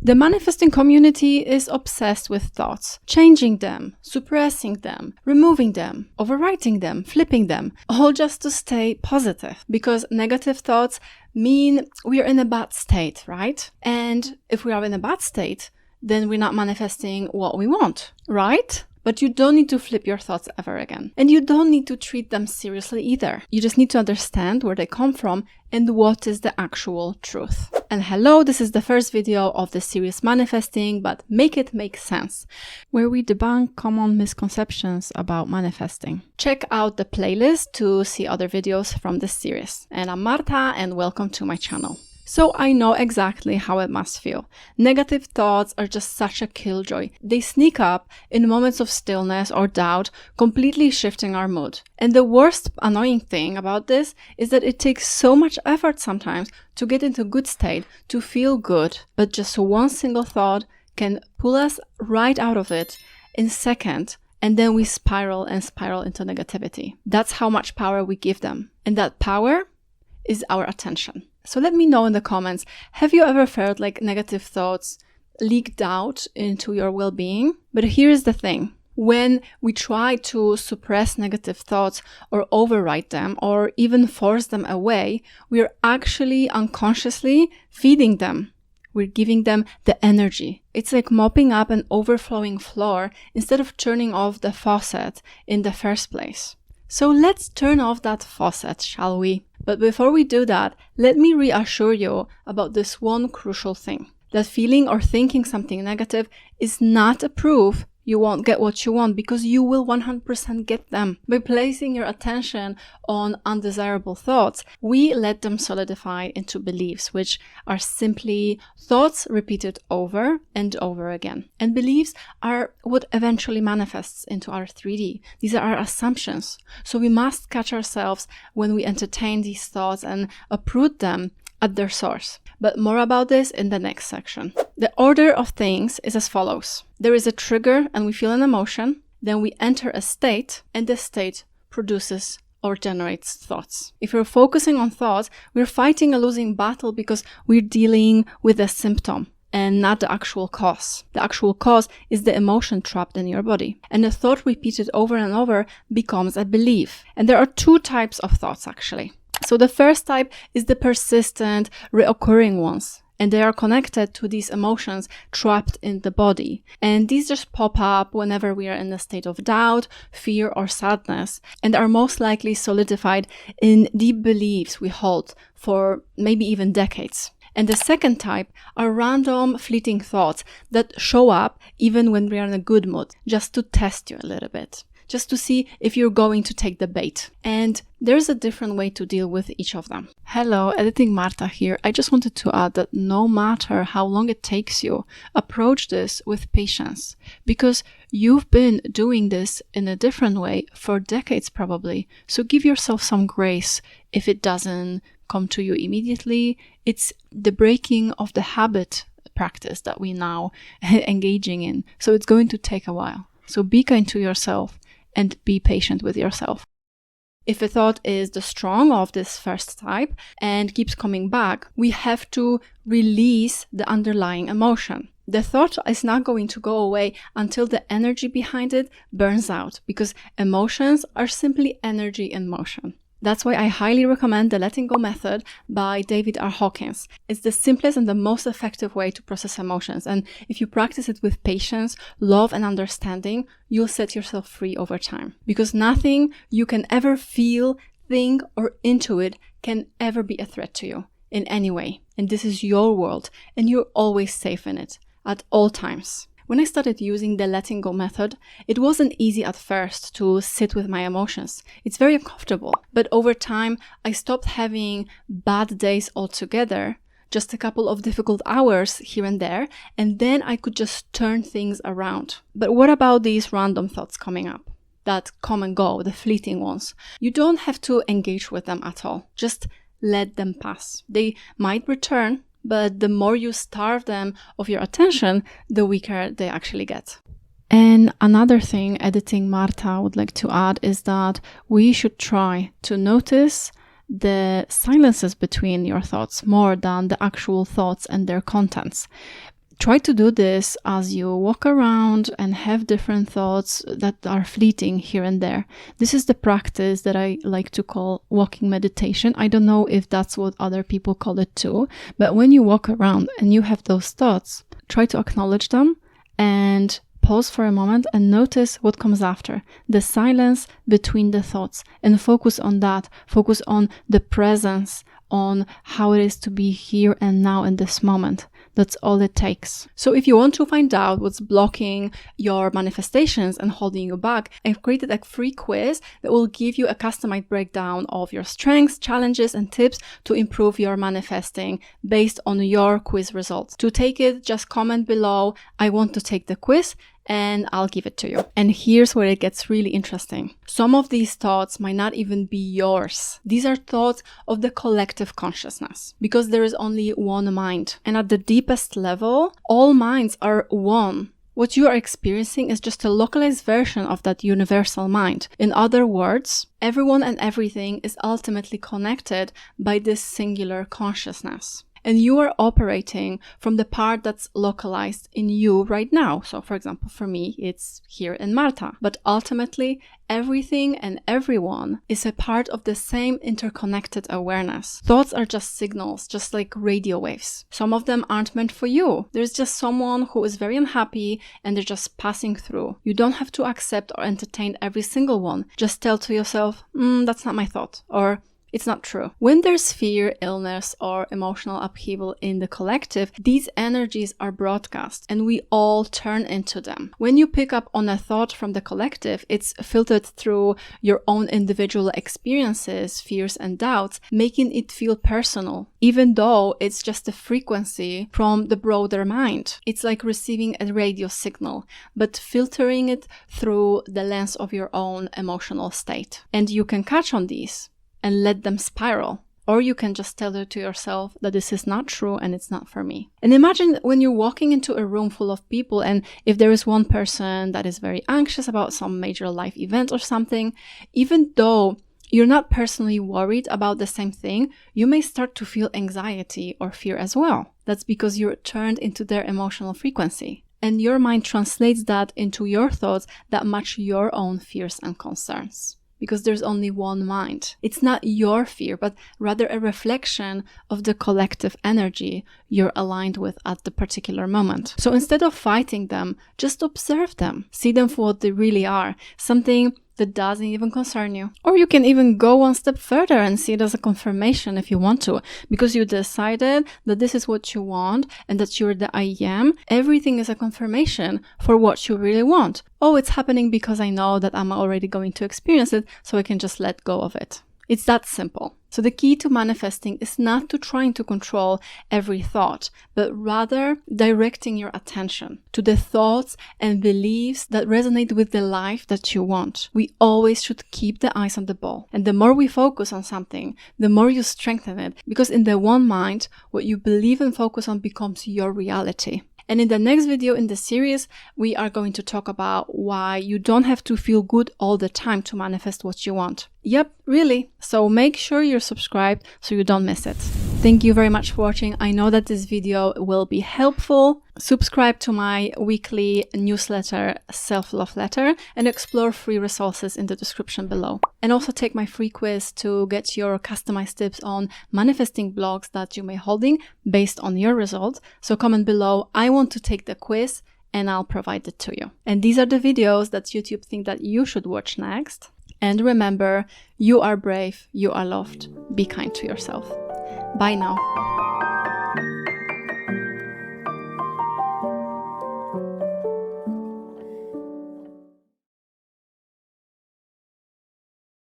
The manifesting community is obsessed with thoughts, changing them, suppressing them, removing them, overwriting them, flipping them, all just to stay positive. Because negative thoughts mean we are in a bad state, right? And if we are in a bad state, then we're not manifesting what we want, right? But you don't need to flip your thoughts ever again. And you don't need to treat them seriously either. You just need to understand where they come from and what is the actual truth. And hello, this is the first video of the series Manifesting, but Make It Make Sense, where we debunk common misconceptions about manifesting. Check out the playlist to see other videos from this series. And I'm Marta, and welcome to my channel. So I know exactly how it must feel. Negative thoughts are just such a killjoy. They sneak up in moments of stillness or doubt, completely shifting our mood. And the worst annoying thing about this is that it takes so much effort sometimes to get into a good state, to feel good, but just one single thought can pull us right out of it in a second, and then we spiral into negativity. That's how much power we give them. And that power is our attention. So let me know in the comments, have you ever felt like negative thoughts leaked out into your well-being? But here's the thing. When we try to suppress negative thoughts or override them or even force them away, we're actually unconsciously feeding them. We're giving them the energy. It's like mopping up an overflowing floor instead of turning off the faucet in the first place. So let's turn off that faucet, shall we? But before we do that, let me reassure you about this one crucial thing. That feeling or thinking something negative is not a proof you won't get what you want, because you will 100% get them. By placing your attention on undesirable thoughts, we let them solidify into beliefs, which are simply thoughts repeated over and over again. And beliefs are what eventually manifests into our 3D. These are our assumptions. So we must catch ourselves when we entertain these thoughts and uproot them at their source. But more about this in the next section. The order of things is as follows. There is a trigger and we feel an emotion. Then we enter a state, and the state produces or generates thoughts. If we're focusing on thoughts, we're fighting a losing battle because we're dealing with a symptom and not the actual cause. The actual cause is the emotion trapped in your body. And the thought repeated over and over becomes a belief. And there are two types of thoughts actually. So the first type is the persistent, reoccurring ones, and they are connected to these emotions trapped in the body. And these just pop up whenever we are in a state of doubt, fear, or sadness, and are most likely solidified in deep beliefs we hold for maybe even decades. And the second type are random, fleeting thoughts that show up even when we are in a good mood, just to test you a little bit. Just to see if you're going to take the bait. And there's a different way to deal with each of them. Hello, Editing Marta here. I just wanted to add that no matter how long it takes you, approach this with patience, because you've been doing this in a different way for decades probably. So give yourself some grace if it doesn't come to you immediately. It's the breaking of the habit practice that we now engaging in. So it's going to take a while. So be kind to yourself and be patient with yourself. If a thought is the strong of this first type and keeps coming back, we have to release the underlying emotion. The thought is not going to go away until the energy behind it burns out, because emotions are simply energy in motion. That's why I highly recommend the Letting Go method by David R. Hawkins. It's the simplest and the most effective way to process emotions. And if you practice it with patience, love, and understanding, you'll set yourself free over time. Because nothing you can ever feel, think, or intuit can ever be a threat to you in any way. And this is your world, and you're always safe in it at all times. When I started using the Letting Go method, it wasn't easy at first to sit with my emotions. It's very uncomfortable. But over time, I stopped having bad days altogether, just a couple of difficult hours here and there, and then I could just turn things around. But what about these random thoughts coming up that come and go, the fleeting ones? You don't have to engage with them at all. Just let them pass. They might return, but the more you starve them of your attention, the weaker they actually get. And another thing Editing Marta would like to add is that we should try to notice the silences between your thoughts more than the actual thoughts and their contents. Try to do this as you walk around and have different thoughts that are fleeting here and there. This is the practice that I like to call walking meditation. I don't know if that's what other people call it too, but when you walk around and you have those thoughts, try to acknowledge them and pause for a moment and notice what comes after, the silence between the thoughts, and focus on that. Focus on the presence, on how it is to be here and now in this moment. That's all it takes. So if you want to find out what's blocking your manifestations and holding you back, I've created a free quiz that will give you a customized breakdown of your strengths, challenges, and tips to improve your manifesting based on your quiz results. To take it, just comment below, I want to take the quiz, and I'll give it to you. And here's where it gets really interesting. Some of these thoughts might not even be yours. These are thoughts of the collective consciousness, because there is only one mind. And at the deepest level, all minds are one. What you are experiencing is just a localized version of that universal mind. In other words, everyone and everything is ultimately connected by this singular consciousness. And you are operating from the part that's localized in you right now. So for example, for me, it's here in Marta. But ultimately, everything and everyone is a part of the same interconnected awareness. Thoughts are just signals, just like radio waves. Some of them aren't meant for you. There's just someone who is very unhappy and they're just passing through. You don't have to accept or entertain every single one. Just tell to yourself, that's not my thought, or it's not true. When there's fear, illness, or emotional upheaval in the collective, these energies are broadcast and we all turn into them. When you pick up on a thought from the collective, it's filtered through your own individual experiences, fears, and doubts, making it feel personal, even though it's just a frequency from the broader mind. It's like receiving a radio signal, but filtering it through the lens of your own emotional state. And you can catch on these and let them spiral. Or you can just tell it to yourself that this is not true and it's not for me. And imagine when you're walking into a room full of people, and if there is one person that is very anxious about some major life event or something, even though you're not personally worried about the same thing, you may start to feel anxiety or fear as well. That's because you're turned into their emotional frequency. And your mind translates that into your thoughts that match your own fears and concerns. Because there's only one mind. It's not your fear, but rather a reflection of the collective energy you're aligned with at the particular moment. So instead of fighting them, just observe them. See them for what they really are. Something that doesn't even concern you. Or you can even go one step further and see it as a confirmation if you want to, because you decided that this is what you want and that you're the I am. Everything is a confirmation for what you really want. Oh, it's happening because I know that I'm already going to experience it, so I can just let go of it. It's that simple. So the key to manifesting is not to trying to control every thought, but rather directing your attention to the thoughts and beliefs that resonate with the life that you want. We always should keep the eyes on the ball. And the more we focus on something, the more you strengthen it. Because in the one mind, what you believe and focus on becomes your reality. And in the next video in the series, we are going to talk about why you don't have to feel good all the time to manifest what you want. Yep, really. So make sure you're subscribed so you don't miss it. Thank you very much for watching. I know that this video will be helpful. Subscribe to my weekly newsletter, Self-Love Letter, and explore free resources in the description below. And also take my free quiz to get your customized tips on manifesting blocks that you may holding based on your results. So comment below, I want to take the quiz, and I'll provide it to you. And these are the videos that YouTube think that you should watch next. And remember, you are brave, you are loved. Be kind to yourself. Bye now.